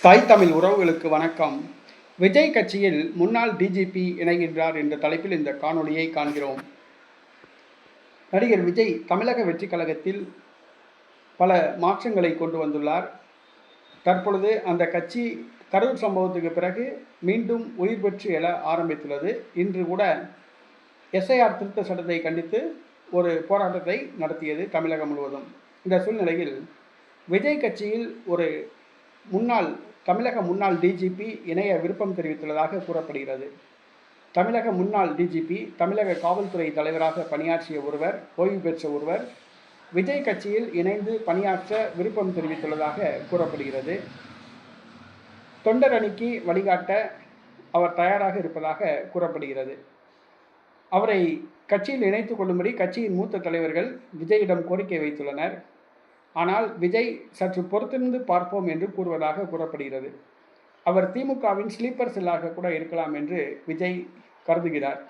தாய் தமிழ் உறவுகளுக்கு வணக்கம். விஜய் கட்சியில் முன்னாள் டிஜிபி இணைகின்றார் என்ற தலைப்பில் இந்த காணொளியை காண்கிறோம். நடிகர் விஜய் தமிழக வெற்றிக் கழகத்தில் பல மாற்றங்களை கொண்டு வந்துள்ளார். தற்பொழுது அந்த கட்சி கரூர் சம்பவத்துக்கு பிறகு மீண்டும் உயிர் பெற்று எழ ஆரம்பித்துள்ளது. இன்று கூட எஸ்ஐஆர் திருத்த சட்டத்தை கண்டித்து ஒரு போராட்டத்தை நடத்தியது தமிழகம் முழுவதும். இந்த சூழ்நிலையில் விஜய் கட்சியில் ஒரு தமிழக முன்னாள் டிஜிபி இணைய விருப்பம் தெரிவித்துள்ளதாக கூறப்படுகிறது. தமிழக முன்னாள் டிஜிபி தமிழக காவல்துறை தலைவராக பணியாற்றிய ஒருவர், ஓய்வு பெற்ற ஒருவர் விஜய் கட்சியில் இணைந்து பணியாற்ற விருப்பம் தெரிவித்துள்ளதாக கூறப்படுகிறது. தொண்டர் அணிக்கு வழிகாட்ட அவர் தயாராக இருப்பதாக கூறப்படுகிறது. அவரை கட்சியில் இணைத்துக் கொள்ளும்படி கட்சியின் மூத்த தலைவர்கள் விஜயிடம் கோரிக்கை வைத்துள்ளனர். ஆனால் விஜய் சற்று பொறுத்திருந்து பார்ப்போம் என்று கூறுவதாக கூறப்படுகிறது. அவர் திமுகவின் ஸ்லீப்பர் செல்லாக கூட இருக்கலாம் என்று விஜய் கருதுகிறார்.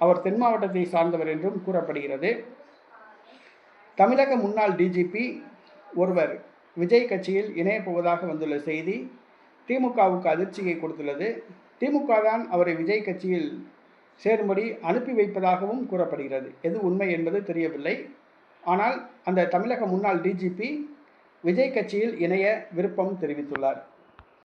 அவர் தென் மாவட்டத்தை சார்ந்தவர் என்றும் கூறப்படுகிறது. தமிழக முன்னாள் டிஜிபி ஒருவர் விஜய் கட்சியில் இணையப்போவதாக வந்துள்ள செய்தி திமுகவுக்கு அதிர்ச்சியை கொடுத்துள்ளது. திமுக தான் அவரை விஜய் கட்சியில் சேரும்படி அனுப்பி வைப்பதாகவும் கூறப்படுகிறது. எது உண்மை என்பது தெரியவில்லை. ஆனால் அந்த தமிழக முன்னாள் டிஜிபி விஜய் கட்சியில் இணைய விருப்பம் தெரிவித்துள்ளார்.